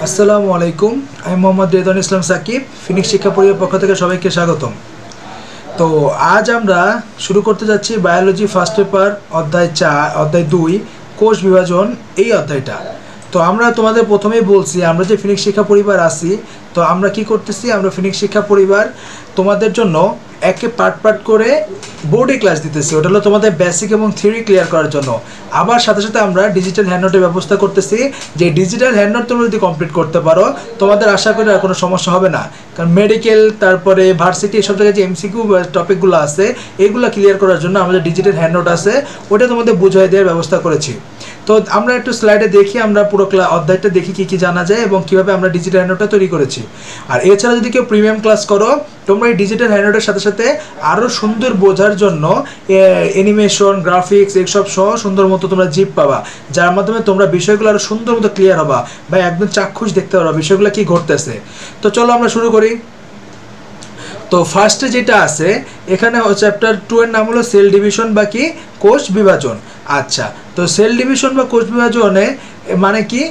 আসসালামু আলাইকুম। আমি মোহাম্মদ রেদওয়ান ইসলাম সাকিব, ফিনিক্স শিক্ষা পরিবারের পক্ষ থেকে সবাইকে স্বাগতম। তো আজ আমরা শুরু করতে যাচ্ছি বায়োলজি ফার্স্ট পেপার অধ্যায় 2 কোষ বিভাজন এই অধ্যায়টা। তো আমরা তোমাদের প্রথমেই বলছি আমরা যে ফিনিক্স শিক্ষা পরিবার আছি, তো আমরা কি করতেছি, আমরা ফিনিক্স শিক্ষা পরিবার তোমাদের জন্য একে পার্ট করে বোর্ডে ক্লাস দিতেছি। ওটা হলো তোমাদের বেসিক এবং থিওরি ক্লিয়ার করার জন্য। আবার সাথে সাথে আমরা ডিজিটাল হ্যান্ডনোটের ব্যবস্থা করতেছি, যে ডিজিটাল হ্যান্ডনোট তোমরা যদি কমপ্লিট করতে পারো তোমাদের আশা করি আর কোনো সমস্যা হবে না। কারণ মেডিকেল তারপরে ভার্সিটি এসব জায়গায় যে এমসিকিউ টপিকগুলো আছে এগুলো ক্লিয়ার করার জন্য আমাদের ডিজিটাল হ্যান্ডনোট আছে, ওটা তোমাদের বুঝিয়ে দেওয়ার ব্যবস্থা করেছি। তো আমরা একটু স্লাইডে দেখি, আমরা পুরো অধ্যায়টা দেখি কী কী জানা যায় এবং কীভাবে আমরা ডিজিটাল হ্যান্ডনোটটা তৈরি করেছি। আর এছাড়া যদি কেউ প্রিমিয়াম ক্লাস করো, তোমরা এই ডিজিটাল হ্যান্ডনোটের সাথে সাথে আরও সুন্দর বোঝার জন্য অ্যানিমেশন, গ্রাফিক্স এইসব সহ সুন্দর মতো তোমরা জিপ পাবা, যার মাধ্যমে তোমরা বিষয়গুলো আরও সুন্দর মতো ক্লিয়ার হবা বা একদম চাক্ষুষ দেখতে পারবা বিষয়গুলো কী ঘটতেছে। তো চলো আমরা শুরু করি। তো ফার্স্টে যেটা আছে এখানে চ্যাপ্টার 2 এর নাম হলো সেল ডিভিশন বা কি কোষ বিভাজন। আচ্ছা, তো সেল ডিভিশন বা কোষ বিভাজনে মানে কি?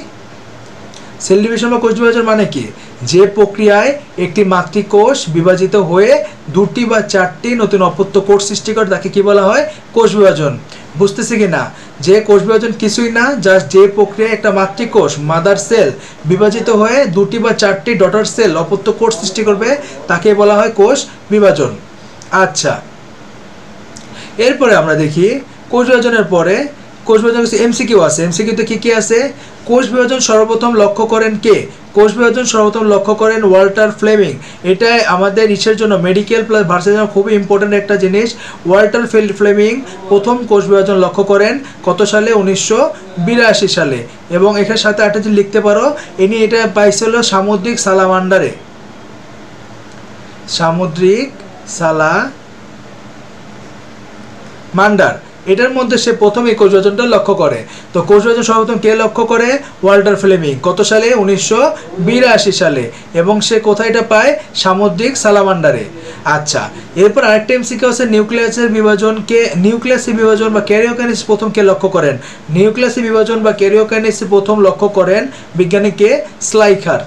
সেল ডিভিশন বা কোষ বিভাজন মানে কি? যে প্রক্রিয়ায় একটি মাতৃকোষ বিভাজিত হয়ে 2টি বা 4টি নতুন অপত্য কোষ সৃষ্টি করে তাকে কি বলা হয়? কোষ বিভাজন। বুঝতেছি কি না? যে কোষ বিভাজন কিছুই না, জাস্ট যে প্রক্রিয়ায় একটা মাতৃকোষ মাদার সেল বিভাজিত হয়ে 2টি বা 4টি ডটার সেল অপত্য কোষ সৃষ্টি করবে তাকে বলা হয় কোষ বিভাজন। আচ্ছা, এরপরে আমরা দেখি কোষ বিভাজনের পরে কোষ বিভাজন এমসিকিউ আছে। এমসিকিউতে কী কী আছে? কোষ বিভাজন সর্বপ্রথম লক্ষ্য করেন কে? কোষ বিভাজন সর্বপ্রথম লক্ষ্য করেন ওয়াল্টার ফ্লেমিং। এটা আমাদের ইসের জন্য মেডিকেল প্লাস ভার্সিটির জন্য খুবই ইম্পর্ট্যান্ট একটা জিনিস। ওয়াল্টার ফ্লেমিং প্রথম কোষ বিভাজন লক্ষ্য করেন কত সালে? 1982 সালে। এবং এখানে সাথে একটা জিনিস লিখতে পারো, ইনি এটা পাইছিল সামুদ্রিক সালামান্ডারে। সামুদ্রিক সালামান্ডার এটার মধ্যে সে প্রথম এই কোষ বিভাজনটা লক্ষ্য করে। তো কোষ বিভাজন সর্বপ্রথম কে লক্ষ্য করে? Walter Fleming. কত সালে? 1982 সালে। এবং সে কোথায় এটা পায়? সামুদ্রিক সালামান্ডারে। আচ্ছা, এরপর আরেকটা এমসিকিউ আছে নিউক্লিয়াসের বিভাজনকে, নিউক্লিয়াসের বিভাজন বা ক্যারিওকাইনেসিস প্রথম কে লক্ষ্য করেন? নিউক্লিয়াসের বিভাজন বা ক্যারিওকাইনেসিস প্রথম লক্ষ্য করেন বিজ্ঞানী কে? স্লাইখার।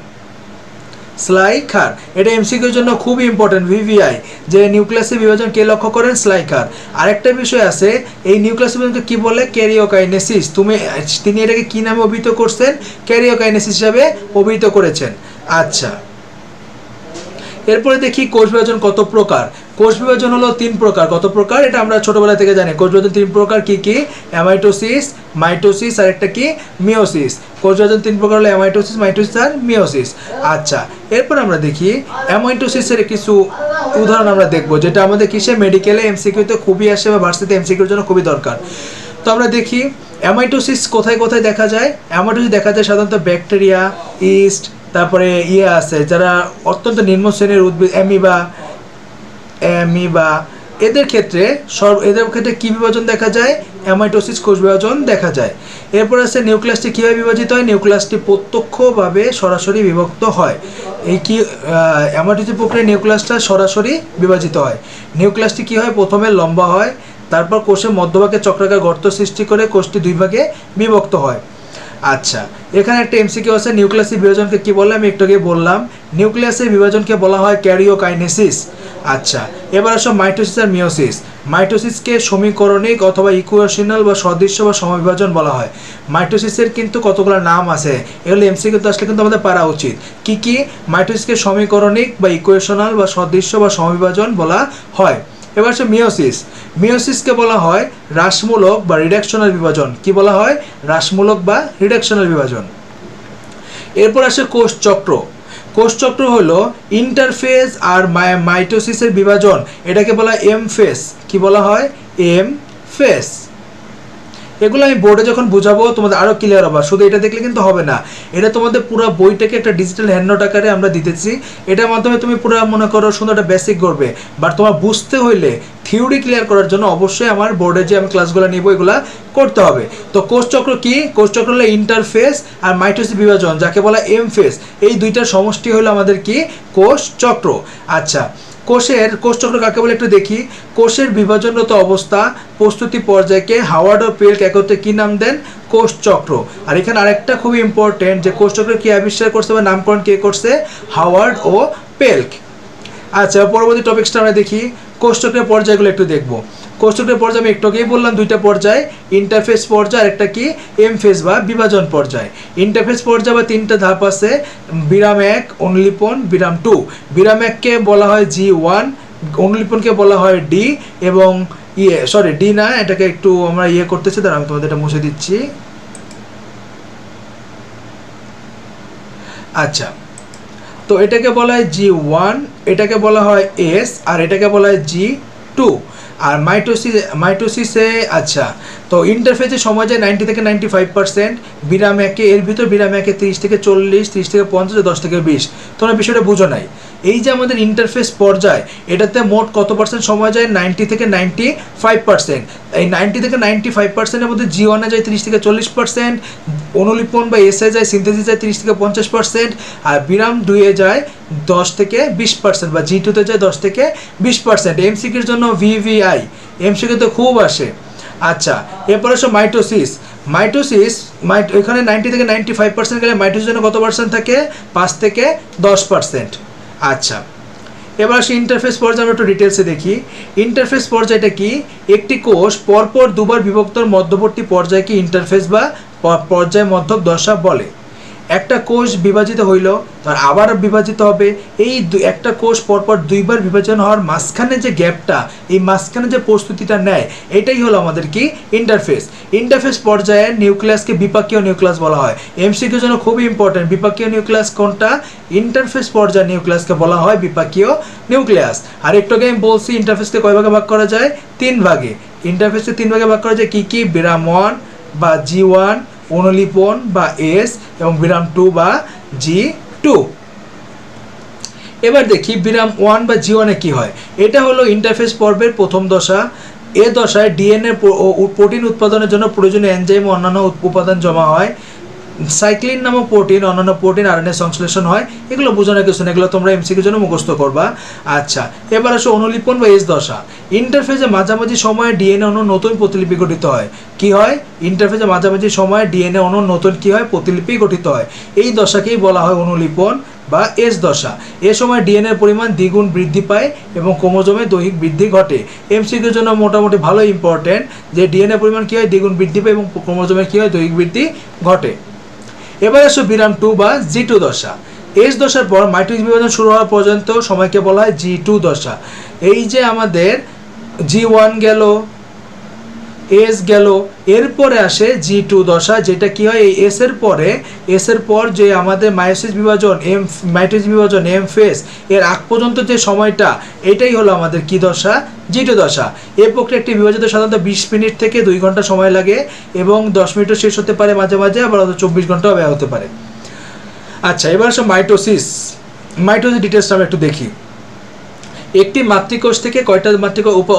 এটা এমসিকিউর জন্য খুবই ইম্পর্টেন্ট, ভিভিআই, যে নিউক্লিয়াসের বিভাজন কে লক্ষ্য করেন? স্লাইখার। আরেকটা বিষয় আছে, এই নিউক্লিয়াসের বিভাজনকে কি বলে? ক্যারিওকাইনেসিস। তিনি এটাকে কি নামে অভিহিত করছেন? ক্যারিওকাইনেসিস হিসাবে অভিহিত করেছেন। আচ্ছা, এরপরে দেখি কোষ বিভাজন কত প্রকার। কোষ বিভাজন হলো 3 প্রকার। কত প্রকার? এটা আমরা ছোটবেলা থেকে জানি। কোষ বিভাজন 3 প্রকার। কি কি? অ্যামাইটোসিস, মাইটোসিস আর একটা কি? মিওসিস। কোষ বিভাজন 3 প্রকার হলো অ্যামাইটোসিস, মাইটোসিস আর মিওসিস। আচ্ছা, এরপর আমরা দেখি অ্যামাইটোসিসের কিছু উদাহরণ আমরা দেখব, যেটা আমাদের কিসে মেডিকেলে এমসিকিউতে খুবই আসে বা ভার্সিটিতে এমসিকিউর জন্য খুবই দরকার। তো আমরা দেখি অ্যামাইটোসিস কোথায় কোথায় দেখা যায়। অ্যামাইটোসিস দেখা যায় সাধারণত ব্যাকটেরিয়া, ইস্ট, তারপরে আছে যারা অত্যন্ত নিম্ন শ্রেণীর উদ্ভিদ, অ্যামিবা, এদের ক্ষেত্রে কী বিভাজন দেখা যায়? অ্যামাইটোসিস কোষ বিভাজন দেখা যায়। এরপর আছে নিউক্লিয়াসটি কীভাবে বিভাজিত হয়? নিউক্লিয়াসটি প্রত্যক্ষভাবে সরাসরি বিভক্ত হয়। এই কি অ্যামাইটোসিস প্রক্রিয়ায় নিউক্লিয়াসটা সরাসরি বিভাজিত হয়। নিউক্লিয়াসটি কী হয়? প্রথমে লম্বা হয়, তারপর কোষের মধ্যভাগে চক্রাকার গর্ত সৃষ্টি করে কোষটি 2 ভাগে বিভক্ত হয়। আচ্ছা, এখানে একটা এমসিকিউ আছে নিউক্লিয়াসের বিভাজনকে কি বলে? আমি একটু আগে বললাম, নিউক্লিয়াসের বিভাজনকে বলা হয় ক্যারিওকাইনেসিস। আচ্ছা, এবার আসো মাইটোসিস আর মিওসিস। মাইটোসিসকে সমীকরণিক অথবা ইকুয়েশনাল বা সদৃশ্য বা সমবিভাজন বলা হয়। মাইটোসিসের কিন্তু কতগুলো নাম আছে, এগুলো এমসিকিউতে আসলে কিন্তু আমাদের পারা উচিত। কি কি? মাইটোসিসকে সমীকরণিক বা ইকুয়েশনাল বা সদৃশ্য বা সমবিভাজন বলা হয়। এবার হচ্ছে মিওসিস। মিওসিসকে বলা হয় হ্রাসমূলক বা রিডাকশনাল বিভাজন। কি বলা হয়? হ্রাসমূলক বা রিডাকশনাল বিভাজন। এরপর আসে কোষচক্র। কোষচক্র হলো ইন্টারফেজ আর মাইটোসিসের বিভাজন, এটাকে বলা হয় এম ফেস। কি বলা হয়? M phase. এগুলো আমি বোর্ডে যখন বুঝাবো তোমাদের আরও ক্লিয়ার হবে। শুধু এটা দেখলে কিন্তু হবে না, এটা তোমাদের পুরো বইটাকে একটা ডিজিটাল হ্যান্ডনোট আকারে আমরা দিতেছি। এটার মাধ্যমে তুমি পুরো মনে করো সুন্দর একটা বেসিক করবে, বাট তোমার বুঝতে হইলে থিওরি ক্লিয়ার করার জন্য অবশ্যই আমার বোর্ডে যে আমি ক্লাসগুলো নিব এগুলা করতে হবে। তো কোষচক্র কি? কোষচক্র হলো ইন্টারফেস আর মাইটোসিস বিভাজন, যাকে বলা এম ফেস। এই দুইটার সমষ্টি হলো আমাদের কি? কোষচক্র। আচ্ছা, কোষচক্র কাকে বলে একটু দেখি। কোষের বিভাজনরত অবস্থা প্রস্তুতি পর্যায়কে হাওয়ার্ড ও পেল্ক একত্রে কি নাম দেন? কোষচক্র। আর এখানে আরেকটা খুবই ইম্পর্টেন্ট যে কোষচক্র কি আবিষ্কার করছে বা নামকরণ কে করছে? হাওয়ার্ড ও পেল্ক। আচ্ছা, পরবর্তী টপিকসটা আমরা দেখি। কোষচক্রের পর্যায়গুলো একটু দেখব। কোষচক্রের পর্যায়ে আমি একটু আগেই বললাম দুইটা পর্যায়, ইন্টারফেস পর্যায় আর একটা কি এম ফেজ বা বিভাজন পর্যায়। ইন্টারফেস পর্যায়ে বা তিনটা ধাপ আছে, বিরাম 1, অনুলিপন, বিরাম 2। বিরাম 1কে বলা হয় G1, অনুলিপনকে বলা হয় D, এবং ডি না, এটাকে একটু আমরা করতেছি, তার আমি তোমাদের এটা মুছে দিচ্ছি। আচ্ছা, তো এটাকে বলা হয় G1, এটাকে বলা হয় S, আর এটাকে বলা হয় G2। আর মাইটোসিসে আচ্ছা, তো ইন্টারফেজে সময় যায় 90 থেকে 95%। বিরাম 1-এ এর ভিতর বিরাম 1-এ 30 থেকে 40, 30 থেকে 50, 10 থেকে 20। তোমরা বিষয়টা বুঝো নাই। এই যে আমাদের ইন্টারফেস পর্যায়, এটাতে মোট কত পার্সেন্ট সময় যায়? 90 থেকে 95%। এই 90 থেকে 95%-এর মধ্যে G1-এ যায় 30 থেকে 40%, অনুলিপন বা এসে যায় সিনথেসিস যায় 30 থেকে 50%, আর বিরাম 2-এ যায় 10 থেকে 20%, বা G2-তে যায় 10 থেকে 20%। এমসিকিউর জন্য VVI এমসিকিউ তো খুব আসে। আচ্ছা, এরপর আসো মাইটোসিস। এখানে 90 থেকে 95% গেলে মাইটোসিস জন্য কত পার্সেন্ট থাকে? 5 থেকে 10%। আচ্ছা, এবার আসি ইন্টারফেস পর্যায়ে, আমরা একটু ডিটেলসে দেখি। ইন্টারফেস পর্যায়টা কি? একটি কোষ পরপর দুবার বিভক্তর মধ্যবর্তী পর্যায়কে ইন্টারফেস বা পর্যায় মধ্যক দশা বলে। একটা কোষ বিভাজিত হইল, তার আবার বিভাজিত হবে। এই একটা কোষ পরপর দুইবার বিভাজন হওয়ার মাঝখানে যে গ্যাপটা, এই মাঝখানে যে প্রস্তুতিটা নেয়, এটাই হলো আমাদের কি ইন্টারফেস। ইন্টারফেস পর্যায়ে নিউক্লিয়াসকে বিপাকীয় নিউক্লিয়াস বলা হয়। এমসিকিউর জন্য খুবই ইম্পর্টেন্ট। বিপাকীয় নিউক্লিয়াস কোনটা? ইন্টারফেস পর্যায়ে নিউক্লিয়াসকে বলা হয় বিপাকীয় নিউক্লিয়াস। আর একটু আগে আমি বলছি ইন্টারফেসকে কয় ভাগে ভাগ করা যায়? 3 ভাগে। ইন্টারফেসকে 3 ভাগে ভাগ করা যায় কি কি? বিরাম 1 বা G1, অনুলিপন বা S, এবং বিরাম 2 বা G2। এবার দেখি বিরাম 1 বা G1-এ কি হয়। এটা হলো ইন্টারফেস পর্বের প্রথম দশা। এ দশায় ডিএনএ প্রোটিন উৎপাদনের জন্য প্রয়োজনীয় এনজাইম ও অন্যান্য উপাদান জমা হয়। সাইক্লিন নামক প্রোটিন, অন্যান্য প্রোটিন আরএনএ সংশ্লেষণ হয়। এগুলো বোঝানোর কিছু না, এগুলো তোমরা এমসিকিউর জন্য মুখস্থ করবা। আচ্ছা, এবার আসো অনুলিপন বা এস দশা। ইন্টারফেজে মাঝামাঝি সময়ে ডিএনএ অণুর নতুন প্রতিলিপি গঠিত হয়। কি হয়? ইন্টারফেজে মাঝামাঝি সময়ে ডিএনএ অণুর নতুন কি হয়? প্রতিলিপি গঠিত হয়। এই দশাকেই বলা হয় অনুলিপন বা এস দশা। এ সময় ডিএনএর পরিমাণ দ্বিগুণ বৃদ্ধি পায় এবং ক্রোমোজোমে দৈহিক বৃদ্ধি ঘটে। এমসিকিউর জন্য মোটামুটি ভালো ইম্পর্টেন্ট যে ডিএনএ পরিমাণ কি হয়? দ্বিগুণ বৃদ্ধি পায় এবং ক্রোমোজোমে কি হয়? দৈহিক বৃদ্ধি ঘটে। এবার আসো বিরাম 2 বা G2 দশা। এস দশার পর মাইটোসিস বিভাজন শুরু হওয়া পর্যন্ত সময়কে বলা হয় G2 দশা। এই যে আমাদের G1 গেল, এস গেল, এরপরে আসে G2 দশা, যেটা কি হয়? এই এস এর পর যে আমাদের মাইটোসিস বিভাজন এম ফেজ, এর আগ পর্যন্ত যে সময়টা, এটাই হলো আমাদের কি দশা? G2 দশা। এই প্রক্রিয়া একটি বিভাজিত সাধারণত 20 মিনিট থেকে 2 ঘন্টা সময় লাগে, এবং 10 মিনিটও শেষ হতে পারে মাঝে মাঝে, আবার 24 ঘন্টাও ব্যয় হতে পারে। আচ্ছা, এবার আসো মাইটোসিস ডিটেলসটা আমরা একটু দেখি। একটি মাতৃকোষ থেকে কয়টা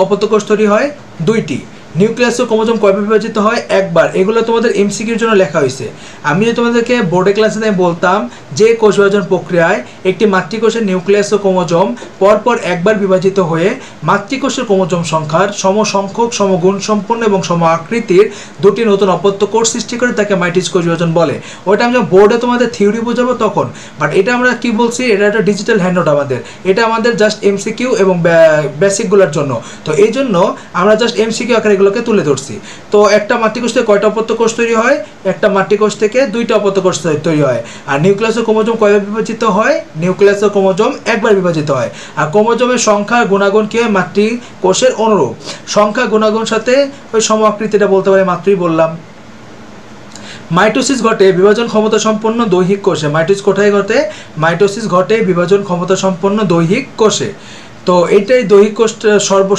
অপত্যকোষ তৈরি হয়? 2টি। নিউক্লিয়াস ও ক্রোমোজোম কয়বার বিভাজিত হয়? একবার। এগুলো তোমাদের এমসিকিউর জন্য লেখা হয়েছে। আমি তোমাদেরকে বোর্ডে ক্লাসে বলতাম যে কোষ বিভাজন প্রক্রিয়ায় একটি মাতৃকোষের নিউক্লিয়াস ও ক্রোমোজোম পরপর একবার বিভাজিত হয়ে মাতৃকোষের ক্রোমোজোম সংখ্যার সমসংখ্যক, সমগুণসম্পন্ন এবং সম আকৃতির 2টি নতুন অপত্য কোষ সৃষ্টি করে তাকে মাইটোসিস কোষ বিভাজন বলে। ওটা আমি বোর্ডে তোমাদের থিওরি বোঝাবো তখন, বাট এটা আমরা কি বলছি, এটা একটা ডিজিটাল হ্যান্ডআউট আমাদের। এটা আমাদের জাস্ট এমসিকিউ এবং বেসিকগুলোর জন্য। তো এই জন্য আমরা জাস্ট এমসিকিউ আকারে এগুলোকে তুলে ধরছি। তো একটা মাতৃকোষ থেকে কয়টা অপত্য কোষ তৈরি হয়? একটা মাতৃকোষ থেকে 2টা অপত্য কোষ তৈরি হয়। আর নিউক্লিয়াস ও ক্রোমোজোম কয়বার বিভাজিত হয়? নিউক্লিয়াস ও ক্রোমোজোম একবার বিভাজিত হয়। আর ক্রোমোজোমের সংখ্যা গুণাগুণ কি হয়? মাতৃকোষের অনুরূপ। সংখ্যা গুণাগুণ সাথে ওই সম আকৃতিটা বলতে পারি, মাত্রই বললাম। মাইটোসিস ঘটে বিভাজন ক্ষমতা সম্পন্ন দৈহিক কোষে। মাইটোসিস কোথায় ঘটে? মাইটোসিস ঘটে বিভাজন ক্ষমতা সম্পন্ন দৈহিক কোষে। তো এইটাই দৈহিক কোষটা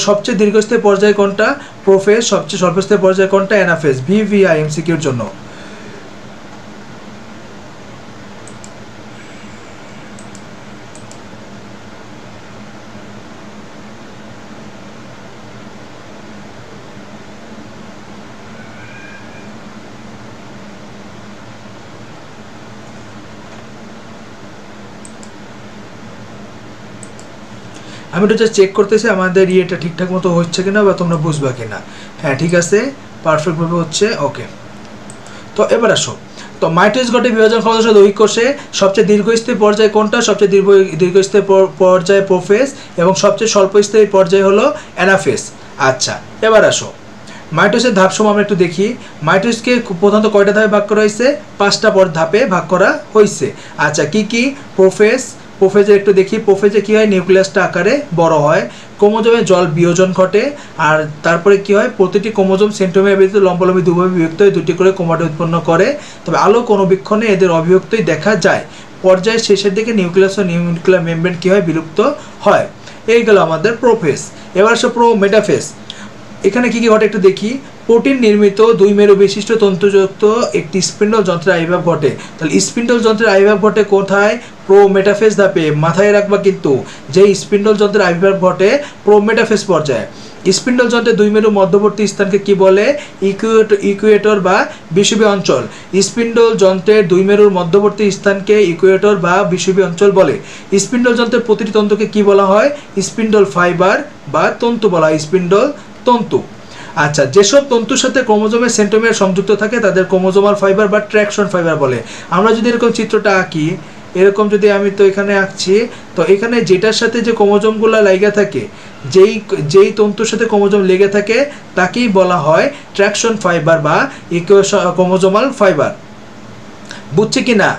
সবচেয়ে দীর্ঘস্থায়ী পর্যায় কোনটা? প্রোফেজ। সবচেয়ে স্বল্পস্থায়ী পর্যায় কোনটা? অ্যানাফেজ। VVI এমসিকিউর জন্য। আমি তো জাস্ট চেক করতেছি আমাদের ইয়েটা ঠিকঠাক মতো হচ্ছে কিনা বা তোমরা বুঝবা কিনা। হ্যাঁ ঠিক আছে, পারফেক্টভাবে হচ্ছে, ওকে। তো এবার আসো, তো মাইটোসিস ঘটে বিভাজন ক্ষমতার দৈহিক কোষে। সবচেয়ে দীর্ঘস্থায়ী পর্যায় কোনটা? সবচেয়ে দীর্ঘস্থায়ী পর্যায় প্রোফেজ এবং সবচেয়ে স্বল্পস্থায়ী পর্যায় হলো অ্যানাফেজ। আচ্ছা এবার আসো, মাইটোসিসের ধাপসমূহ আমরা একটু দেখি। মাইটোসিসকে প্রধানত কয়টা ধাপে ভাগ করা হয়েছে? 5টা ধাপে ভাগ করা হয়েছে। আচ্ছা কি কি? প্রোফেজে একটু দেখি। প্রোফেজে কী হয়? নিউক্লিয়াসটা আকারে বড় হয়, ক্রোমোজোমে জল বিয়োজন ঘটে, আর তারপরে কি হয়? প্রতিটি ক্রোমোজোম সেন্ট্রোমিয়ার ব্যতীত লম্বালম্বী দুভাবে বিভক্ত হয়ে 2টি করে ক্রোমাটিড উৎপন্ন করে, তবে আলোক অনুবীক্ষণে এদের অবিভক্তই দেখা যায়। পর্যায়ের শেষের দিকে নিউক্লিয়াস ও নিউক্লিয়ার মেমব্রেন কী হয়? বিলুপ্ত হয়। এই গেল আমাদের প্রোফেজ। এবার আসো মেটাফেজ। এখানে কি কি ঘটে একটু দেখি। প্রোটিন নির্মিত 2 মেরু বিশিষ্ট তন্তুযুক্ত একটি স্পিন্ডল যন্ত্রের আবির্ভাব ঘটে। তাহলে স্পিন্ডল যন্ত্রের আবির্ভাব ঘটে কোথায়? মেটাফেজ ধাপে। মাথায় রাখবা কিন্তু, যে স্পিন্ডল যন্ত্রের আবির্ভাব ঘটে মেটাফেজ পর্যায়ে। স্পিন্ডল যন্ত্রের 2 মেরু মধ্যবর্তী স্থানকে কি বলে? ইকুয়েটর বা বিষুবীয় অঞ্চল। স্পিন্ডল যন্ত্রের 2 মেরুর মধ্যবর্তী স্থানকে ইকুয়েটর বা বিষুবীয় অঞ্চল বলে। স্পিন্ডল যন্ত্রের প্রতিটি তন্তুকে কি বলা হয়? স্পিন্ডল ফাইবার বা তন্তু বলা হয়, স্পিন্ডল তন্তু। আচ্ছা, যেসব তন্তুর সাথে ক্রোমোজোমের সেন্ট্রোমিয়ার সংযুক্ত থাকে তাদের ক্রোমোজোমাল ফাইবার বা ট্র্যাকশন ফাইবার বলে। আমরা যদি এরকম চিত্রটা আঁকি, এরকম যদি আমি তো এখানে আঁকছি, তো এখানে যেটার সাথে যে ক্রোমোজোমগুলো লেগে থাকে, যেই তন্তুর সাথে ক্রোমোজোম লেগে থাকে তাকেই বলা হয় ট্র্যাকশন ফাইবার বা ক্রোমোজোমাল ফাইবার। বুঝছি কি না?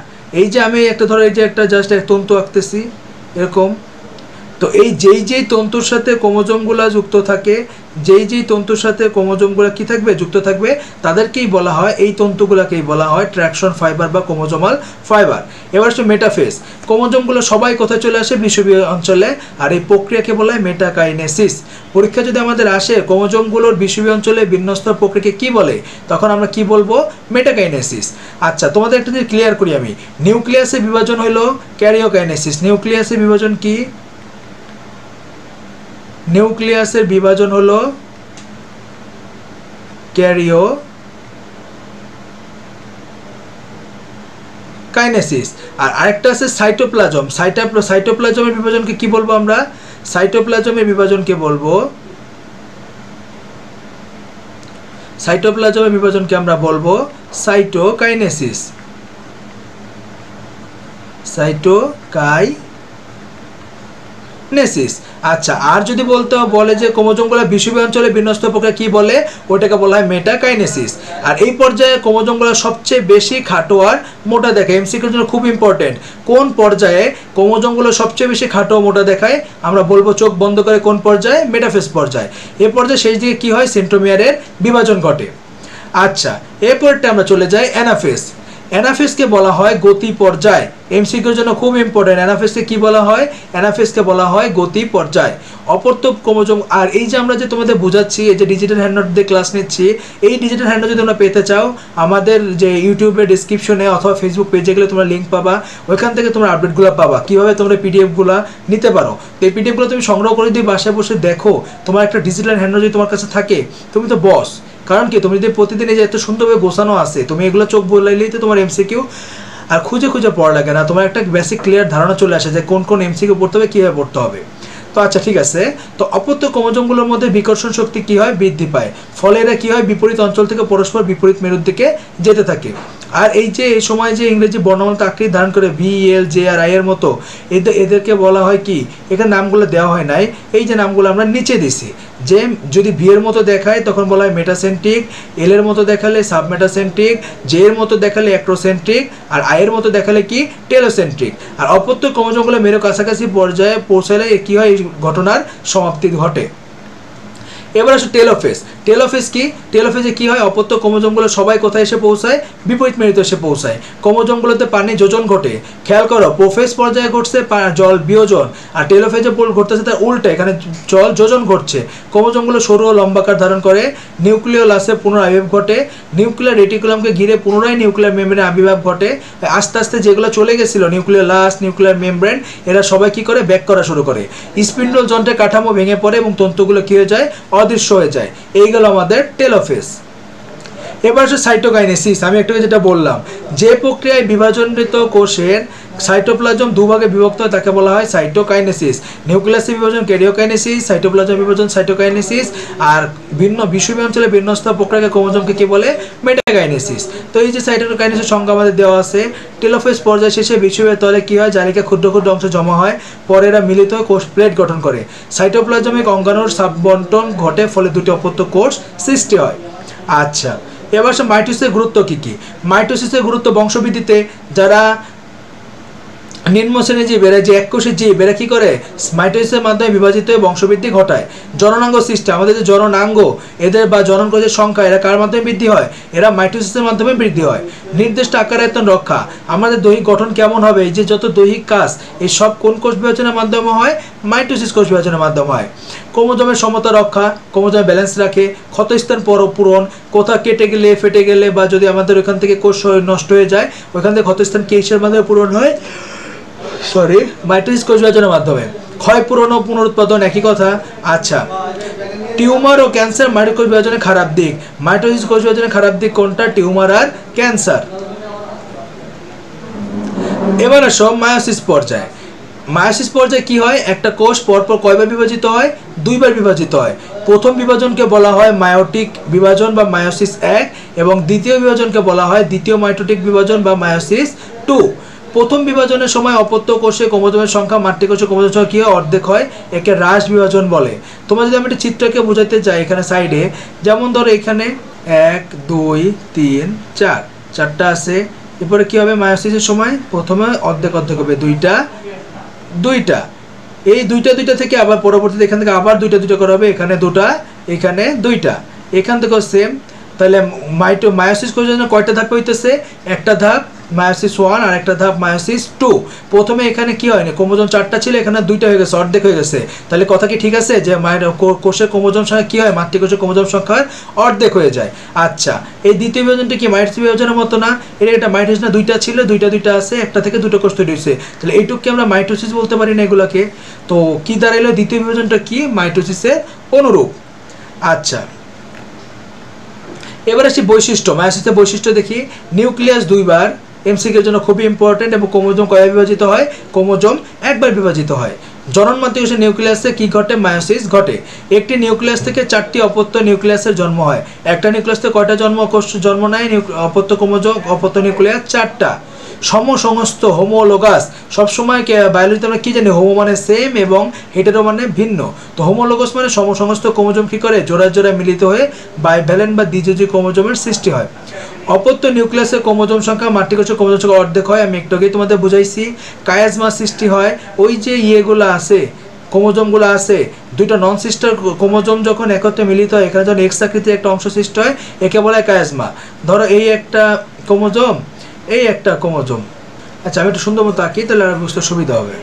এই যে আমি একটা ধরো এই যে একটা জাস্ট এক তন্তু আঁকতেছি এরকম, তো এই যেই তন্তুর সাথে ক্রোমোজোমগুলো যুক্ত থাকে, যেই তন্তুর সাথে ক্রোমোজোমগুলো কি থাকবে? যুক্ত থাকবে, তাদেরকেই বলা হয়, এই তন্তুগুলোকেই বলা হয় ট্র্যাকশন ফাইবার বা ক্রোমোজোমাল ফাইবার। এবার হচ্ছে মেটাফেজ। ক্রোমোজোমগুলো সবাই কোথায় চলে আসে? বিষুবীয় অঞ্চলে, আর এই প্রক্রিয়াকে বলা হয় মেটাকাইনেসিস। পরীক্ষা যদি আমাদের আসে ক্রোমোজোমগুলোর বিষুবীয় অঞ্চলে বিন্যস্ত প্রক্রিয়াকে কি বলে, তখন আমরা কি বলবো? মেটাকাইনেসিস। আচ্ছা তোমাদের একটা যদি ক্লিয়ার করি আমি, নিউক্লিয়াসের বিভাজন হলো ক্যারিওকাইনেসিস। নিউক্লিয়াসের বিভাজন কি? নিউক্লিয়াসের বিভাজন হলো ক্যারিওকাইনেসিস। আর আরেকটা আছে সাইটোপ্লাজম। সাইটোপ্লাজমের বিভাজনকে কি বলবো আমরা? সাইটোপ্লাজমের বিভাজনকে বলবো, সাইটোপ্লাজমের বিভাজনকে আমরা বলবো সাইটোকাইনেসিস। সাইটোকাইনেসিস। আচ্ছা, আর যদি বলে যে ক্রোমোজোমগুলো বিষুবীয় অঞ্চলে বিন্যস্ত প্রক্রিয়া কি বলে? ওটাকে বলা হয় মেটাকাইনেসিস। আর এই পর্যায়ে ক্রোমোজোমগুলো সবচেয়ে বেশি খাটো আর মোটা দেখায়। এমসিকিউর জন্য খুব ইম্পর্টেন্ট। কোন পর্যায়ে ক্রোমোজোমগুলো সবচেয়ে বেশি খাটো ও মোটা দেখায়? আমরা বলবো চোখ বন্ধ করে কোন পর্যায়ে? মেটাফেজ পর্যায়ে। এ পর্যায়ে শেষ দিকে কি হয়? সেন্ট্রোমিয়ারের বিভাজন ঘটে। আচ্ছা, এরপরটা আমরা চলে যাই অ্যানাফেজ। অ্যানাফেজকে বলা হয় গতি পর্যায়। এমসিকিউর জন্য খুব ইম্পর্টেন্ট। অ্যানাফেজকে কি বলা হয়? অ্যানাফেজকে বলা হয় গতি পর্যায়। অপত্যব ক্রোমোজোম। আর এই যে আমরা যে তোমাদের বোঝাচ্ছি, এই যে ডিজিটাল হ্যান্ডনোট দিয়ে ক্লাস নিচ্ছি, এই ডিজিটাল হ্যান্ডনোট যদি তোমরা পেতে চাও, আমাদের যে ইউটিউবের ডিসক্রিপশনে অথবা ফেসবুক পেজে গেলে তোমরা লিঙ্ক পাবা, ওইখান থেকে তোমরা আপডেটগুলো পাবা, কীভাবে তোমরা পিডিএফগুলো নিতে পারো। তো এই পিডিএফগুলো তুমি সংগ্রহ করে দিয়ে বাসায় বসে দেখো, তোমার একটা ডিজিটাল হ্যান্ডনোট যদি তোমার কাছে থাকে, তুমি তো বস। কারণ কি, তুমি যদি প্রতিদিন এই যে এত সুন্দরভাবে গোছানো আছে, তুমি এগুলো চোখ বলাইলেই তো তোমার এমসিকিউ আর খুঁজে পড়া লাগে না, তোমার একটা বেসিক ক্লিয়ার ধারণা চলে আসে যে কোন এমসিকিউ পড়তে হবে, কীভাবে পড়তে হবে। তো আচ্ছা ঠিক আছে। তো অপত্য ক্রোমোজোমগুলোর মধ্যে বিকর্ষণ শক্তি কি হয়? বৃদ্ধি পায়। ফলে এরা কি হয়? বিপরীত অঞ্চল থেকে পরস্পর বিপরীত মেরুর দিকে যেতে থাকে। আর এই যে এই সময় যে ইংরেজি বর্ণমালা আকৃতি ধারণ করে ভি, এল, জে আর আই এর মতো, এদেরকে বলা হয় কি? এখানে নামগুলো দেওয়া হয় নাই, এই যে নামগুলো আমরা নিচে দিছি। যে যদি ভি এর মতো দেখায় তখন বলা হয় মেটাসেন্ট্রিক, এল এর মতো দেখালে সাবমেটাসেন্ট্রিক, জে এর মতো দেখালে অ্যাক্রোসেন্ট্রিক, আর আই এর মতো দেখালে কি? টেলোসেন্ট্রিক। আর অপত্য ক্রোমোজোমগুলো মেরু কাছাকাছি পর্যায়ে পৌঁছালে কি হয়? এই ঘটনার সমাপ্তি ঘটে। এবার আসো টেলোফেজ। টেলোফেজ কি? টেলোফেজে কি হয়? অপত্য ক্রোমোজোমগুলো সবাই কোথায় এসে পৌঁছায়? বিপরীত মেরুতে এসে পৌঁছায়। ক্রোমোজোমগুলোতে পানি যোজন ঘটে। খেয়াল করো, প্রোফেজ পর্যায়ে ঘটছে জল বিয়োজন, আর টেলোফেজে ঘটতেছে তার উল্টা, এখানে জল যোজন ঘটছে। ক্রোমোজোমগুলো সরু ও লম্বাকার ধারণ করে। নিউক্লিওলাসে পুনরাবির্ভাব ঘটে। নিউক্লিয়ার রেটিকুলামকে ঘিরে পুনরায় নিউক্লিয়ার মেমব্রেন আবির্ভাব ঘটে। আস্তে আস্তে যেগুলো চলে গেছিল, নিউক্লিওলাস, নিউক্লিয়ার মেমব্রেন, এরা সবাই কি করে? ব্যাক করা শুরু করে। স্পিন্ডল যন্ত্রের কাঠামো ভেঙে পড়ে এবং তন্তুগুলো কি হয়ে যায়? অদৃশ্য হয়ে যায়। এই গেল আমাদের টেলোফেজ। এবার হচ্ছে সাইটোকাইনেসিস। আমি একটু যেটা বললাম, যে প্রক্রিয়ায় বিভাজনকৃত কোষের সাইটোপ্লাজম দুভাগে বিভক্ত হয় তাকে বলা হয় সাইটোকাইনেসিস। নিউক্লিয়াসের বিভাজন ক্যারিওকাইনেসিস, সাইটোপ্লাজম বিভাজন সাইটোকাইনেসিস, আর ভিন্ন বিষুবীয় অঞ্চলে বিন্যস্ত প্রক্রিয়াকে ক্রোমোজোমকে কি বলে? মেটাকাইনেসিস। তো এই যে সাইটোকাইনেসিস সংজ্ঞা আমাদের দেওয়া আছে, টেলোফেজ পর্যায় শেষে বিষুবীয় তলে কি হয়? জালিকা ক্ষুদ্র ক্ষুদ্র অংশ জমা হয়, পরে এরা মিলিত হয়ে কোষ প্লেট গঠন করে। সাইটোপ্লাজমিক অঙ্গাণুর সাববন্টন ঘটে, ফলে দুটি অপত্য কোষ সৃষ্টি হয়। আচ্ছা, এবার মাইটোসিসের গুরুত্ব কী কী? মাইটোসিসের গুরুত্ব বংশবৃদ্ধিতে। যারা নিম্ন শ্রেণীর জীব, এরা যে এককোষী জীব, এরা কী করে? মাইটোসিসের মাধ্যমে বিভাজিত হয়ে বংশবৃদ্ধি ঘটায়। জননাঙ্গ সৃষ্টি, আমাদের যে জননাঙ্গ এদের বা জননকোষের সংখ্যা, এরা কার মাধ্যমে বৃদ্ধি হয়? এরা মাইটোসিসের মাধ্যমে বৃদ্ধি হয়। নির্দিষ্ট আকার আয়তন রক্ষা, আমাদের দৈহিক গঠন কেমন হবে? এই যে যত দৈহিক কাজ, এই সব কোন কোষ বিভাজনের মাধ্যমে হয়? মাইটোসিস কোষ বিভাজনের মাধ্যমে হয়। ক্রোমোজোমের সমতা রক্ষা, ক্রোমোজোমের ব্যালেন্স রাখে। ক্ষতস্থান পূরণ, কোথাও কেটে গেলে, ফেটে গেলে, বা যদি আমাদের ওইখান থেকে কোষ নষ্ট হয়ে যায়, ওইখান থেকে ক্ষতস্থান কিসের মাধ্যমে পূরণ হয়? মাইটোসিস কোষ বিভাজনের মাধ্যমে। ক্ষয়পূরণ ও পুনরুৎপাদন একই কথা। আচ্ছা, টিউমার ও ক্যান্সার মাইটোসিস কোষ বিভাজনের খারাপ দিক। মাইটোসিস কোষ বিভাজনের খারাপ দিক কোনটা? টিউমার আর ক্যান্সার। এবার আসো মায়োসিস পর্যায়ে। মায়োসিস পর্যায়ে কি হয়? একটা কোষ পরপর কয়বার বিভাজিত হয়? দুইবার বিভাজিত হয়। প্রথম বিভাজনকে বলা হয় মায়োটিক বিভাজন বা মায়োসিস 1, এবং দ্বিতীয় বিভাজনকে বলা হয় দ্বিতীয় মাইটোটিক বিভাজন বা মায়োসিস 2। প্রথম বিভাজনের সময় অপত্য কোষে ক্রোমোজোমের সংখ্যা মাতৃকোষে ক্রোমোজোমের সংখ্যা কি হয়? অর্ধেক হয়। একে হ্রাস বিভাজন বলে। তোমরা যদি আমি একটা চিত্রকে বোঝাতে চাই, এখানে সাইডে যেমন ধরো এখানে 1 2 3 4 চারটা আছে। এরপরে কি হবে? মায়োসিসের সময় প্রথমে অর্ধেক অর্ধেক হবে, দুইটা দুইটা, এই দুইটা দুইটা থেকে আবার পরবর্তীতে এখান থেকে আবার দুইটা দুইটা করা হবে, এখানে দুটা, এখানে দুইটা, এখান থেকেও সেম। তাহলে মায়োসিস কোষের জন্য কয়টা ধাপ হইতেছে? একটা ধাপ মায়োসিস 1 আর একটা ধাপ মায়োসিস 2। প্রথমে এখানে কি হয়নি? ক্রোমোজোম 4টা ছিল, এখানে 2টা হয়ে গেছে, অর্ধেক হয়ে গেছে। তাহলে কথা কি ঠিক আছে যে কোষের ক্রোমোজোম সংখ্যা কি হয়? মাতৃকোষের ক্রোমোজোম সংখ্যার অর্ধেক হয়ে যায়। আচ্ছা, এই দ্বিতীয় বিভাজনটা কি মাইটোসিস বিভাজনের মতো না? এটা মাইটোসিস না, দুইটা ছিল, দুইটা দুইটা আছে, একটা থেকে দুটো কোষ তৈরি হয়েছে। তাহলে এইটুকু আমরা মাইটোসিস বলতে পারি না এগুলাকে? তো কি দাঁড়াইলো? দ্বিতীয় বিভাজনটা কি? মাইটোসিসের অনুরূপ। আচ্ছা, এবার আসি বৈশিষ্ট্য। মায়োসিসের বৈশিষ্ট্য দেখি। নিউক্লিয়াস দুইবার, এমসিকিউর জন্য খুবই ইম্পর্টেন্ট। এবং ক্রোমোজোম কয়বার বিভাজিত হয়? ক্রোমোজোম একবার বিভাজিত হয়। জনন মাতৃকোষের নিউক্লিয়াসে কি ঘটে? মায়োসিস ঘটে। একটি নিউক্লিয়াস থেকে 4টি অপত্য নিউক্লিয়াসের জন্ম হয়। একটা নিউক্লিয়াস থেকে কয়টা কোষ জন্ম নেয়? অপত্য ক্রোমোজোম, অপত্য নিউক্লিয়াস 4টা। সমসংস্থ, হোমোলোগাস। সবসময় বায়োলজিতে আমরা কি জানি? হোমো মানে সেম এবং হেটেরো মানে ভিন্ন। তো হোমোলোগাস মানে সমসংস্থ ক্রোমোজোম কি করে? জোড়ায় জোড়ায় মিলিত হয়ে বাইভ্যালেন্ট বা দ্বিযোজী ক্রোমোজোমের সৃষ্টি হয়। অপত্য নিউক্লিয়াসের ক্রোমোজোম সংখ্যা মাতৃকোষের ক্রোমোজোম সংখ্যা অর্ধেক হয়। আমি একটু আগেই তোমাদের বুঝাইছি। কায়াজমা সৃষ্টি হয়। ওই যে ইয়েগুলো আছে, ক্রোমোজোমগুলো আছে, দুইটা নন সিস্টার ক্রোমোজোম যখন একত্রে মিলিত হয়, এখানে যখন এক্স আকৃতির একটা অংশ সৃষ্টি হয়, একে বলা হয় কায়াজমা। ধরো এই একটা ক্রোমোজোম, এই একটা ক্রোমোজোম। আচ্ছা, আমি একটু সুন্দর মতো আঁকি, তাহলে আর বুঝতে সুবিধা হবে।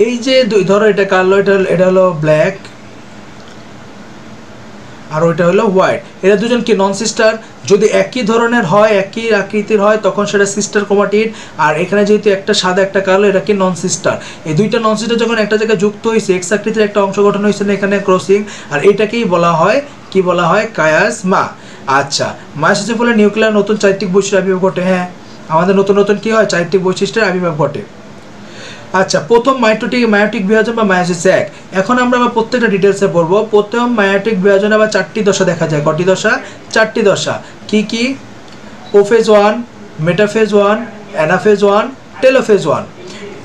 এই যে ধরো এটা কালো, এটা হলো ব্ল্যাক, আর ওইটা হলো হোয়াইট। এরা দুজন কি? নন সিস্টার। যদি একই ধরনের হয়, একই আকৃতির হয়, তখন সেটা সিস্টার ক্রোমাটিড। আর এখানে যেহেতু একটা সাদা একটা কালো, এটা কি? নন সিস্টার। এই দুইটা নন সিস্টার যখন একটা জায়গায় যুক্ত হয়েছে, এক্স আকৃতির একটা অংশ গঠন হয়েছে না এখানে, ক্রসিং, আর এটাকেই বলা হয় কি? বলা হয় কায়াজমা। আচ্ছা, মায়োসিসের ফলে নিউক্লিয়ার নতুন চারিত্রিক বৈশিষ্ট্যের আবির্ভাব ঘটে। হ্যাঁ, আমাদের নতুন নতুন কি হয়? চারিত্রিক বৈশিষ্ট্যের আবির্ভাব ঘটে। আচ্ছা, প্রথম মায়োটিক বিভাজন বা মায়োসিস 1। এখন আমরা প্রত্যেকটা ডিটেলসে পড়বো। প্রথম মায়োটিক বিভাজনে আবার 4টি দশা দেখা যায়। কটি দশা? 4টি দশা। কি কি? Prophase 1, metaphase 1, anaphase 1, telophase 1।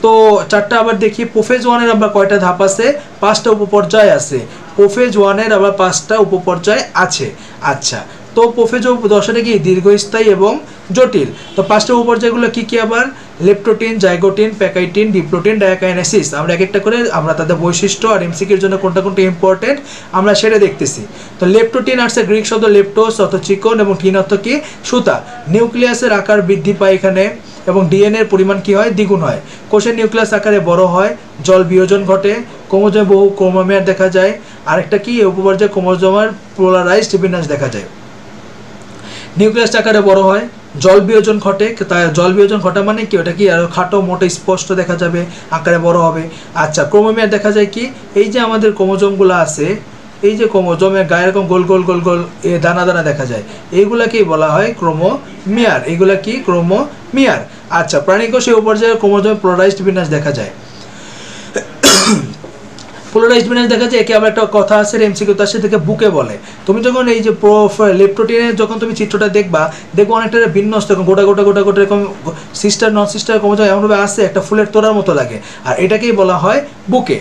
তো 4টা আবার দেখি। প্রোফেজ 1-এর আবার কয়টা ধাপ আছে? 5টা উপপর্যায় আছে। প্রোফেজ 1-এর আবার 5টা উপপর্যায় আছে। আচ্ছা, তো প্রোফেজ দশাটা কি? দীর্ঘস্থায়ী এবং জটিল। তো 5টা উপপর্যায়গুলো কি কি? আবার leptotene, zygotene, pachytene, diplotene, diakinesis. আমরা এক একটা করে আমরা তাদের বৈশিষ্ট্য আর এমসিকিউর জন্য কোনটা কোনটা ইম্পর্টেন্ট আমরা সেটা দেখতেছি। তো লেপ্টোটিন আসছে গ্রিক শব্দ লেপ্টোস অর্থ চিকন এবং টিন অর্থ কি? সুতা। নিউক্লিয়াসের আকার বৃদ্ধি পায় এখানে। এবং ডিএনএ এর পরিমাণ কি হয় দ্বিগুণ হয় কোষের নিউক্লিয়াস আকারে বড় হয় জল বিয়োজন ঘটে ক্রোমোজোমে বহু ক্রোমোমের দেখা যায় আরেকটা কি উপপর্যায়ে ক্রোমোজোমের পোলারাইজড বিন্যাস দেখা যায় নিউক্লিয়াস আকারে বড় হয় জল বিয়োজন ঘটে তাই জল বিয়োজন ঘটা মানে কি ওটা কি আরো খাটো মোটো স্পষ্ট দেখা যাবে আকারে বড় হবে আচ্ছা ক্রোমোমের দেখা যায় কি এই যে আমাদের ক্রোমোজোমগুলো আছে এই যে ক্রোমোজোমের গায়ে এরকম গোল গোল গোল গোল দানা দানা দেখা যায় এইগুলাকেই বলা হয় ক্রোমোমিয়ার এইগুলা কি ক্রোমোমিয়ার আচ্ছা প্রাণী কোষে উপপর্যায়ে ক্রোমোজোমে পোলারাইজড বিন্যাস দেখা যায় পোলারাইজড বিন্যাস দেখা যায় একে আবার একটা কথা আছে এমসিকিউ তার সাথে বুকে বলে তুমি যখন এই যে লেপ্টোটিনের যখন তুমি চিত্রটা দেখবা দেখবো অনেকটা বিন্যস্ত গোটা গোটা গোটা গোটা এরকম সিস্টার নন সিস্টার ক্রোমোজোম এমনভাবে আসে একটা ফুলের তোড়ার মতো লাগে আর এটাকেই বলা হয় বুকে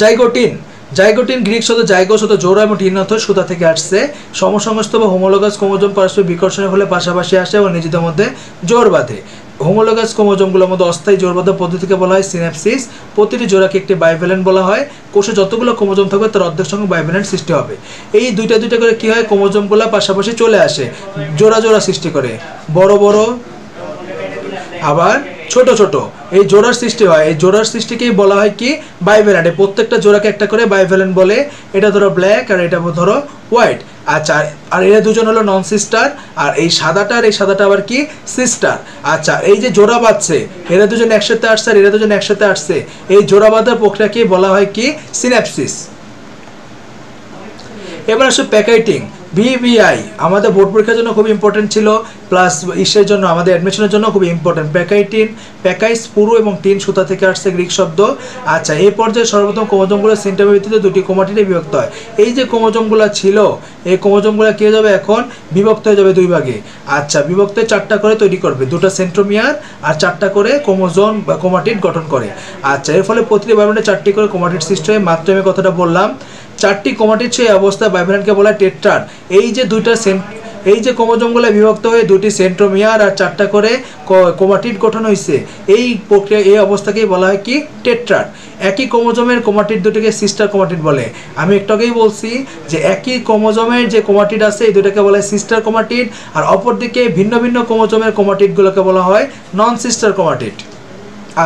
জাইগোটিন জাইগোটিন গ্রিক শব্দ জাইগোস অর্থাৎ জোড়া এবং টিন অর্থ সুতা থেকে আসছে সমসংস্থ বা হোমোলোগাস ক্রোমোজোম পারস্পরিক বিকর্ষণের ফলে পাশাপাশি আসে এবং নিজেদের মধ্যে জোড় বাঁধে হোমোলোগাস ক্রোমোজোমগুলোর মধ্যে অস্থায়ী জোড়বদ্ধ পদ্ধতিকে বলা হয় সিনাপসিস প্রতিটি জোড়াকে একটি বাইভ্যালেন্ট বলা হয় কোষে যতগুলো ক্রোমোজোম থাকবে তার অর্ধেক সঙ্গে বাইভ্যালেন্ট সৃষ্টি হবে এই দুইটা করে কি হয় ক্রোমোজোমগুলো পাশাপাশি চলে আসে জোড়া জোড়া সৃষ্টি করে বড় বড় আবার ছোট ছোট এই জোড়ার সৃষ্টি হয় এই জোড়ার সৃষ্টিকেই বলা হয় কি বাইভ্যালেন্ট প্রত্যেকটা জোড়াকে একটা করে বাইভ্যালেন্ট বলে এটা ধরো ব্ল্যাক আর এটা ধরো হোয়াইট আচ্ছা আর এরা দুজন হলো নন সিস্টার আর এই সাদাটা আর এই সাদাটা আবার কি সিস্টার আচ্ছা এই যে জোড়া বাঁধছে এরা দুজন একসাথে আসছে আর এরা দুজন একসাথে আসছে এই জোড়া বাঁধার প্রক্রিয়াকে বলা হয় কি সিনাপসিস এবার আসলে প্যাকেটিং ভিভিআই আমাদের বোর্ড পরীক্ষার জন্য খুব ইম্পর্টেন্ট ছিল প্লাস ইসের জন্য আমাদের অ্যাডমিশনের জন্য খুব ইম্পর্টেন্ট প্যাকাইটিন প্যাকাইস পুরু এবং টিন সুতা থেকে আসছে গ্রিক শব্দ আচ্ছা এই পর্যায়ে সর্বপ্রথম ক্রোমোজোমগুলো সেন্ট্রোমের ভিত্তিতে দুটি ক্রোমাটিডে বিভক্ত হয় এই যে ক্রোমোজোমগুলো ছিল এই ক্রোমোজোমগুলো কি হয়ে যাবে এখন বিভক্ত হয়ে যাবে দুই ভাগে আচ্ছা বিভক্ত 4টা করে তৈরি করবে দুটো সেন্ট্রোমিয়ার আর 4টা করে ক্রোমোজোম বা ক্রোমাটিড গঠন করে আচ্ছা এর ফলে প্রতিটি বাইভ্যালেন্টে 4টি করে ক্রোমাটিড সৃষ্টি হয় মাত্র আমি কথাটা বললাম 4টি ক্রোমাটিড সেই অবস্থায় বাইভ্যালেন্টকে বলা হয় টেট্রাড এই যে দুইটা এই যে ক্রোমোজোমগুলো বিভক্ত হয়ে দুটি সেন্ট্রোমিয়ার আর 4টা করে ক্রোমাটিড গঠন হয়েছে এই প্রক্রিয়া এই অবস্থাকেই বলা হয় কি টেট্রাড একই ক্রোমোজোমের ক্রোমাটিড দুটিকে সিস্টার ক্রোমাটিড বলে আমি একটু আগেই বলছি যে একই ক্রোমোজোমের যে ক্রোমাটিড আছে এই দুটাকে বলা হয় সিস্টার ক্রোমাটিড আর অপরদিকে ভিন্ন ভিন্ন ক্রোমোজোমের ক্রোমাটিডগুলোকে বলা হয় নন সিস্টার ক্রোমাটিড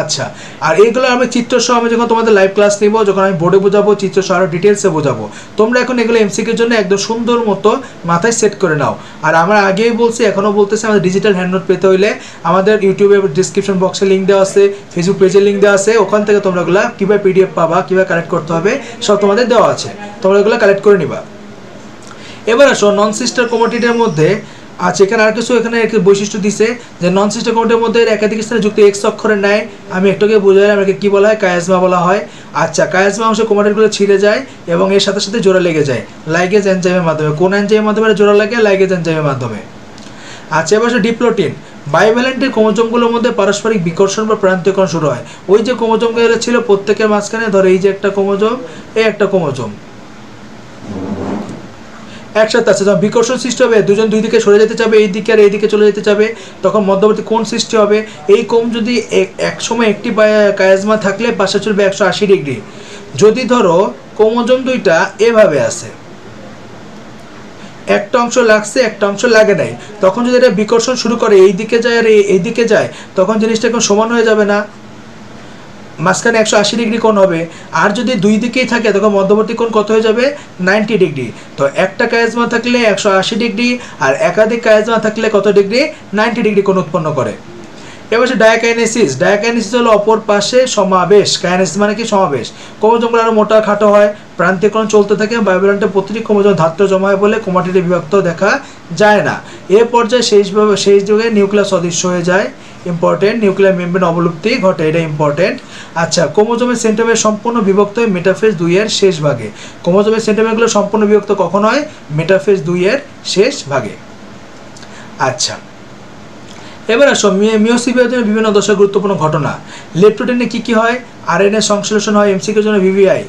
আচ্ছা আর এইগুলো আমি চিত্রসহ আমি যখন তোমাদের লাইভ ক্লাস নিব যখন আমি বোর্ডে বোঝাবো চিত্রসহ আরও ডিটেলসে বোঝাবো তোমরা এখন এগুলো এমসিকিউর জন্য একদম সুন্দর মতো মাথায় সেট করে নাও আর আমরা আগেই বলছি এখনও বলতেছি আমাদের ডিজিটাল হ্যান্ডনোট পেতে হইলে আমাদের ইউটিউবে ডিসক্রিপশন বক্সে লিঙ্ক দেওয়া আছে ফেসবুক পেজে লিঙ্ক দেওয়া আছে ওখান থেকে তোমরা এগুলো কীভাবে পিডিএফ পাবা কীভাবে কালেক্ট করতে হবে সব তোমাদের দেওয়া আছে তোমরা এগুলো কালেক্ট করে নিবা এবার আসো নন সিস্টার ক্রোমাটিডের মধ্যে আচ্ছা এখানে আর কিছু এখানে একটা বৈশিষ্ট্য দিছে যে নন সিস্টার ক্রোমাটিডের মধ্যে একাধিক স্থানে যুক্ত এক্স অক্ষরের ন্যায় আমি একটুকে বোঝাই আমাকে কি বলা হয় কায়াজমা বলা হয় আচ্ছা কায়াজমা অংশে ক্রোমাটিডগুলো ছিঁড়ে যায় এবং এর সাথে সাথে জোড়া লেগে যায় লাইগেজ এনজাইমের মাধ্যমে কোন এনজাইমের মাধ্যমে জোড়া লাগে লাইগেজ এনজাইমের মাধ্যমে আচ্ছা এবার ডিপ্লোটিন বাইভ্যালেন্টের ক্রোমোজোমগুলোর মধ্যে পারস্পরিক বিকর্ষণ বা প্রান্তীয়করণ শুরু হয় ওই যে ক্রোমোজোমগুলো ছিল প্রত্যেকের মাঝখানে ধরো এই যে একটা ক্রোমোজোম এই একটা ক্রোমোজোম একসাথে আছে যখন বিকর্ষণ সৃষ্টি হবে দুজন দুই দিকে সরে যেতে চাবে এই দিকে আর এই দিকে চলে যেতে চাবে তখন মধ্যবর্তী কোণ সৃষ্টি হবে এই কোণ যদি এক সময় একটি কায়াজমা থাকলে পাশে চলবে 180 ডিগ্রি যদি ধরো ক্রোমোজোম দুইটা এভাবে আছে একটা অংশ লাগছে একটা অংশ লাগে নাই তখন যদি এটা বিকর্ষণ শুরু করে এই দিকে যায় আর এই দিকে যায় তখন জিনিসটা এখন সমান হয়ে যাবে না মাঝখানে 180 ডিগ্রি কোণ হবে আর যদি দুই দিকেই থাকে তখন মধ্যবর্তী কোণ কত হয়ে যাবে 90 ডিগ্রি তো একটা কায়াজমা থাকলে 180 ডিগ্রি আর একাধিক কায়াজমা থাকলে কত ডিগ্রি 90 ডিগ্রি কোণ উৎপন্ন করে এবার সে ডায়াকাইনেসিস হলো অপর পাশে সমাবেশ কাইনেসিস মানে কি সমাবেশ ক্রোমোজোমগুলো আরও মোটা খাটো হয় প্রান্তীয়করণ চলতে থাকে বাইভ্যালেন্টে প্রতিটি ক্রোমোজোম ধাত্র জমা হয় বলে ক্রোমাটিডে বিভক্ত দেখা যায় না এ পর্যায়ে শেষ যুগে নিউক্লিয়াস অদৃশ্য হয়ে যায় ইম্পর্টেন্ট নিউক্লিয়ার মেমব্রেন অবলুপ্তি ঘটে এটা ইম্পর্টেন্ট আচ্ছা ক্রোমোজোমের সেন্ট্রোমিয়ার সম্পূর্ণ বিভক্ত হয় মেটাফেজ 2 এর শেষ ভাগে ক্রোমোজোমের সেন্ট্রোমিয়ারগুলো সম্পূর্ণ বিভক্ত কখন হয় মেটাফেজ 2 এর শেষ ভাগে আচ্ছা এবার আসো মিওসিসের জন্য বিভিন্ন দশা গুরুত্বপূর্ণ ঘটনা লেপ্টোটিনে কি হয় আরএনএ সংশ্লেষণ হয় এমসিকিউর জন্য ভিভিআই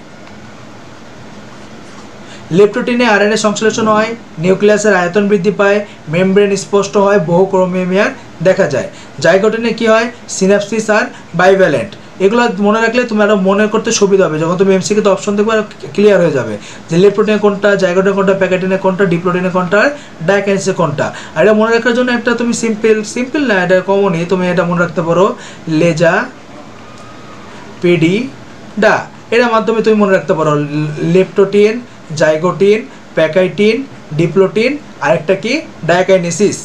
লেপ্টোটিনে আরএনএ সংশ্লেষণ হয় নিউক্লিয়াসের আয়তন বৃদ্ধি পায় মেমব্রেন স্পষ্ট হয় বহু ক্রোমোমিয়ার দেখা যায় জাইগোটিনে কি হয় সিনাপসিস আর বাইভ্যালেন্ট এগুলো মনে রাখলে তুমি আরও মনে করতে সুবিধা হবে, যখন তুমি এমসিকিউতে অপশন দেখবে আর ক্লিয়ার হয়ে যাবে যে লেফট প্রোটিনে কোনটা, জাইগোটিনে কোনটা, প্যাকেটিনে কোনটা, ডিপ্লোটিনে কোনটা, ডাইকাইনেসিসে কোনটা। আর এটা মনে রাখার জন্য একটা তুমি সিম্পল না, এটা কমনই, তুমি এটা মনে রাখতে পারো লেজা পেডিডা, এটার মাধ্যমে তুমি মনে রাখতে পারো লেপটোটিন, জাইগোটিন, প্যাকাইটিন, ডিপ্লোটিন, আরেকটা কি ডাইকাইনেসিস।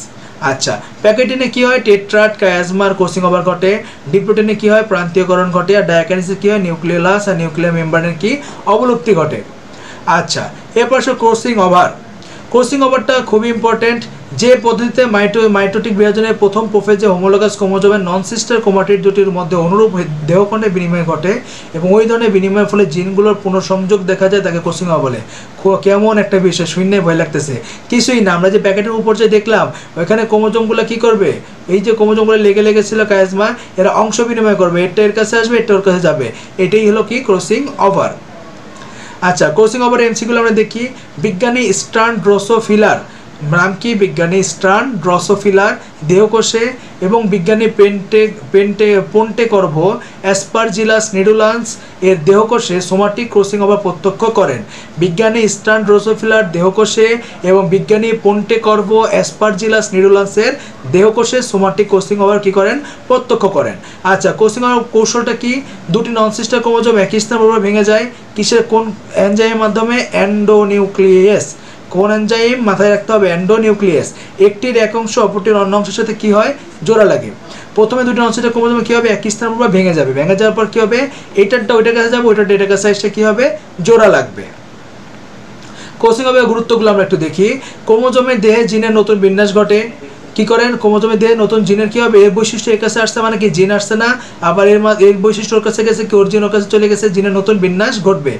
আচ্ছা, প্যাকেটিনে কি হয়, টেট্রাট কায়াজমার কোসিং ওভার ঘটে, ডিপ্লোটিনে কি হয়, প্রান্তীয়করণ ঘটে, আর ডাইকাইনেসিস কি হয়, নিউক্লিয়াস আর নিউক্লিয়ার মেমব্রেনের কি অবলুপ্তি ঘটে। আচ্ছা, এরপর ক্রসিং ওভার। ক্রসিং ওভারটা খুবই ইম্পর্টেন্ট, যে পদ্ধতিতে মাইটোটিক বিভাজনের প্রথম প্রোফেজে হোমোলোগাস ক্রোমোজোমের নন সিস্টার ক্রোমাটিড দুটির মধ্যে অনুরূপ দেহখণ্ডের বিনিময় ঘটে এবং ওই ধরনের বিনিময়ের ফলে জিনগুলোর পুনঃসংযোগ দেখা যায়, তাকে ক্রসিং ওভার বলে। কেমন একটা বিষয়, শূন্যে ভয় লাগতেছে, কিছুই না। আমরা যে প্যাকেটের উপর যে দেখলাম ওইখানে ক্রোমোজোমগুলো কি করবে, এই যে ক্রোমোজোমগুলো লেগেছিল কায়াজমা, এরা অংশ বিনিময় করবে, এটা এর কাছে আসবে, এটা ওর কাছে যাবে, এটাই হলো কি ক্রসিং ওভার। আচ্ছা, ক্রসিং ওভার এমসিকিউ আমরা দেখি। বিজ্ঞানী স্টার্ন ড্রোসোফিলার নাম কি, বিজ্ঞানী স্টার্ন ড্রোসোফিলার দেহকোষে এবং বিজ্ঞানী পোন্টেকর্ভো অ্যাসপারজিলাস নিডুলান্স এর দেহকোষে সোমাটিক ক্রসিং ওভার প্রত্যক্ষ করেন। বিজ্ঞানী স্টার্ন ড্রোসোফিলার দেহকোষে এবং বিজ্ঞানী পোন্টেকর্ভো অ্যাসপারজিলাস নিডুলান্সের দেহকোষে সোমাটিক ক্রসিং ওভার কী করেন, প্রত্যক্ষ করেন। আচ্ছা, ক্রসিং ওভার কৌশলটা কি, দুটি নন সিস্টার ক্রোমোজোম একই স্থানে বরাবর ভেঙে যায়, কিসের, কোন এনজাইমের মাধ্যমে, এন্ডোনিউক্লিয়াস। কোন এনজাইম মাথায় রাখতে হবে, এন্ডোনিউক্লিয়াস। একটির এক অংশ অপরটির অন্য অংশের সাথে কি হয়, জোড়া লাগে। প্রথমে দুটি নন সিস্টার ক্রোমোজোম কী হবে, একই স্থানের উপর ভেঙে যাবে, ভেঙে যাওয়ার পর কী হবে, এটারটা ওইটার কাছে যাবে, ওইটারটা এটার কাছে এসে কী হবে, জোড়া লাগবে। ক্রসিং ওভারের গুরুত্বগুলো আমরা একটু দেখি। ক্রোমোজোমের দেহে জিনের নতুন বিন্যাস ঘটে, কি করেন, ক্রোমোজোমের দেহে নতুন জিনের কি হবে, এর বৈশিষ্ট্য এর কাছে আসছে মানে কি জিন আসছে না, আবার এর বৈশিষ্ট্য ওর কাছে গেছে কি, ওর জিন ওর কাছে চলে গেছে, জিনের নতুন বিন্যাস ঘটবে।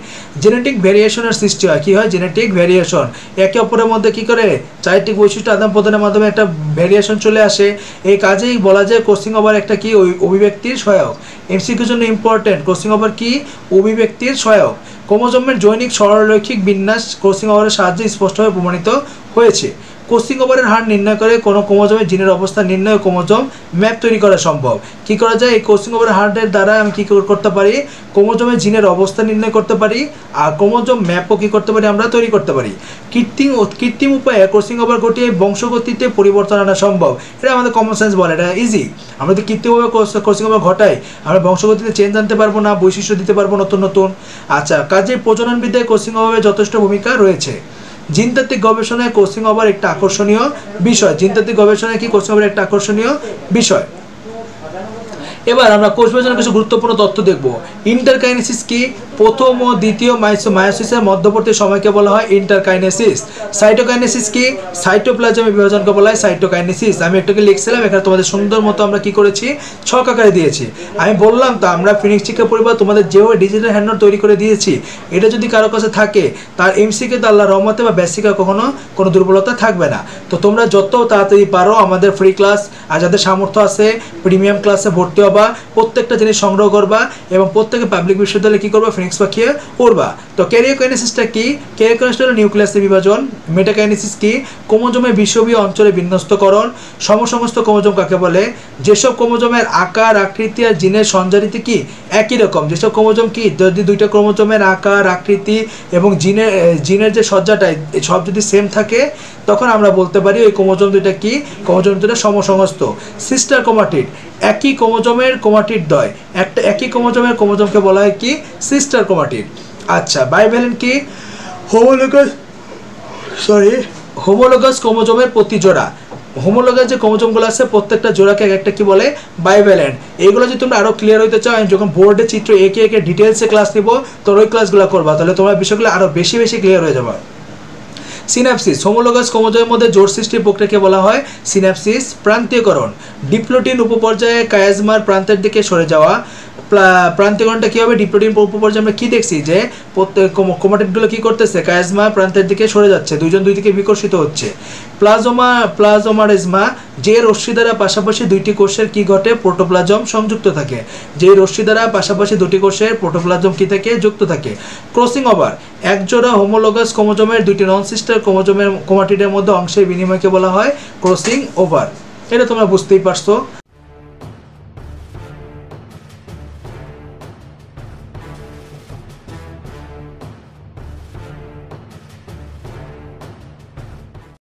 জেনেটিক ভ্যারিয়েশনের সৃষ্টি হয়, কি হয়, জেনেটিক ভ্যারিয়েশন, একে অপরের মধ্যে কি করে চারিত্রিক বৈশিষ্ট্য আদান প্রদানের মাধ্যমে একটা ভ্যারিয়েশন চলে আসে। এই কাজেই বলা যায় ক্রসিং ওভার একটা কি, অভিব্যক্তির সহায়ক। এমসিকিউর জন্য ইম্পর্টেন্ট, ক্রসিং ওভার কি, অভিব্যক্তির সহায়ক। ক্রোমোজোমের জৈনিক সরলরৈখিক বিন্যাস ক্রসিং ওভারের সাহায্যে স্পষ্টভাবে প্রমাণিত হয়েছে। ক্রসিং ওভারের হার নির্ণয় করে কোনো ক্রোমোজোমের জিনের অবস্থান নির্ণয় ক্রোমোজোম ম্যাপ তৈরি করা সম্ভব। কি করা যায়, এই ক্রসিং ওভারের হারের দ্বারা আমি কী করতে পারি, ক্রোমোজোমের জিনের অবস্থান নির্ণয় করতে পারি, আর ক্রোমোজোম ম্যাপও কী করতে পারি, আমরা তৈরি করতে পারি। কৃত্রিম উপায়ে ক্রসিং ওভার ঘটিয়ে বংশগতিতে পরিবর্তন আনা সম্ভব, এটা আমাদের কমন সেন্স বলে, এটা ইজি। আমরা যদি কৃত্রিমভাবে ক্রসিং ওভার ঘটাই, আমরা বংশগতিতে চেঞ্জ আনতে পারবো না, বৈশিষ্ট্য দিতে পারবো নতুন নতুন। আচ্ছা, কাজে প্রজননবিদ্যায় ক্রসিং ওভারের যথেষ্ট ভূমিকা রয়েছে। জিনতাত্ত্বিক গবেষণায় ক্রসিং ওভার একটা আকর্ষণীয় বিষয়, জিনতাত্ত্বিক গবেষণায় কি ক্রসিং ওভার একটা আকর্ষণীয় বিষয়। এবার আমরা কোষ বিভাজনের কিছু গুরুত্বপূর্ণ তথ্য দেখব। ইন্টারকাইনেসিস কি, প্রথম ও দ্বিতীয় মায়োসিসের মধ্যবর্তী সময়কে বলা হয় ইন্টারকাইনেসিস। সাইটোকাইনেসিস কি, সাইটোপ্লাজমের বিভাজনকে বলা হয় সাইটোকাইনেসিস। আমি একটাকে লিখছিলাম, এখানে তোমাদের সুন্দর মতো আমরা কি করেছি, ছক আকারে দিয়েছি। আমি বললাম তো, আমরা ফিনিক্স শিক্ষা পরিবার তোমাদের যেভাবে ডিজিটাল হ্যান্ডনোট তৈরি করে দিয়েছি, এটা যদি কারো কাছে থাকে, তার এমসিকে তো আল্লাহ রহমতে বা বেসিকা কখনো কোনো দুর্বলতা থাকবে না। তো তোমরা যত তাড়াতাড়ি পারো আমাদের ফ্রি ক্লাস, আর যাদের সামর্থ্য আছে প্রিমিয়াম ক্লাসে ভর্তি হবা, প্রত্যেকটা জিনিস সংগ্রহ করবা এবং প্রত্যেকে পাবলিক বিশ্ববিদ্যালয়ে কী করবা, ফিনিক্স পাখিয়ে পড়বা। তো ক্যারিওকাইনেসিসটা কি, ক্যারিওকাইনেসিস হলো নিউক্লিয়াসের বিভাজন। মেটাকাইনেসিস কি, ক্রোমোজোমের বিষুবীয় অঞ্চলে বিন্যস্তকরণ। সমসমস্ত ক্রোমোজোম কাকে বলে, যেসব ক্রোমোজোমের আকার আকৃতি আর জিনের সঞ্চারিত কি একই রকম, যেসব ক্রোমোজোম কি, যদি দুইটা ক্রোমোজোমের আকার আকৃতি এবং জিনের যে সজ্জাটা সব যদি সেম থাকে, তখন আমরা বলতে পারি ওই ক্রোমোজোম দুইটা কি, ক্রোমোজোম দুইটা সমসমস্ত। সিস্টার ক্রোমাটিড, একই ক্রোমোজোমের ক্রোমাটিড দ্বয়, একটা একই ক্রোমোজোমের ক্রোমোজোমকে বলা হয় কি, সিস্টার ক্রোমাটিড। আচ্ছা, বাইভ্যালেন্ট কি, হোমোলোগাস ক্রোমোজোমের প্রতি জোড়া। হোমোলোগাস যে ক্রোমোজোমগুলো আছে প্রত্যেকটা জোড়াকে একটা কি বলে, বাইভ্যালেন্ট। এইগুলো যদি তোমরা আরও ক্লিয়ার হইতে চাও, আমি যখন বোর্ডে চিত্র একে একে ডিটেলসে ক্লাস নিব, তোর ওই ক্লাসগুলো করবা, তাহলে তোমরা বিষয়গুলো আরও বেশি বেশি ক্লিয়ার হয়ে যাবে। সিনাপসিস, হোমোলোগাস ক্রোমোজোমের মধ্যে জোড় সৃষ্টির প্রক্রিয়াকে বলা হয় সিনাপসিস। প্রান্তীয়করণ, ডিপ্লোটিন উপপর্যায়ে কায়াজমার প্রান্তের দিকে সরে যাওয়া। প্রান্তীয়করণটা কী হবে, ডিপ্লোটিন উপপর্যায়ে আমরা কী দেখছি, যে প্রত্যেক ক্রোমাটিডগুলো কী করতেছে, কায়াজমা প্রান্তের দিকে সরে যাচ্ছে, দুইজন দুই দিকে বিকশিত হচ্ছে। প্লাজোমারেজমা, যে রশ্মি দ্বারা পাশাপাশি দুইটি কোষের কি ঘটে, প্রোটোপ্লাজম সংযুক্ত থাকে। যে রশ্মি দ্বারা পাশাপাশি দুটি কোষের প্রোটোপ্লাজম কি থাকে, যুক্ত থাকে। ক্রসিং ওভার, একজোড়া হোমোলোগাস ক্রোমোজোমের দুইটি নন সিস্টার ক্রোমোজোমের ক্রোমাটিডের মধ্যে অংশের বিনিময়কে বলা হয় ক্রসিং ওভার। এটা তোমরা বুঝতেই পারছো।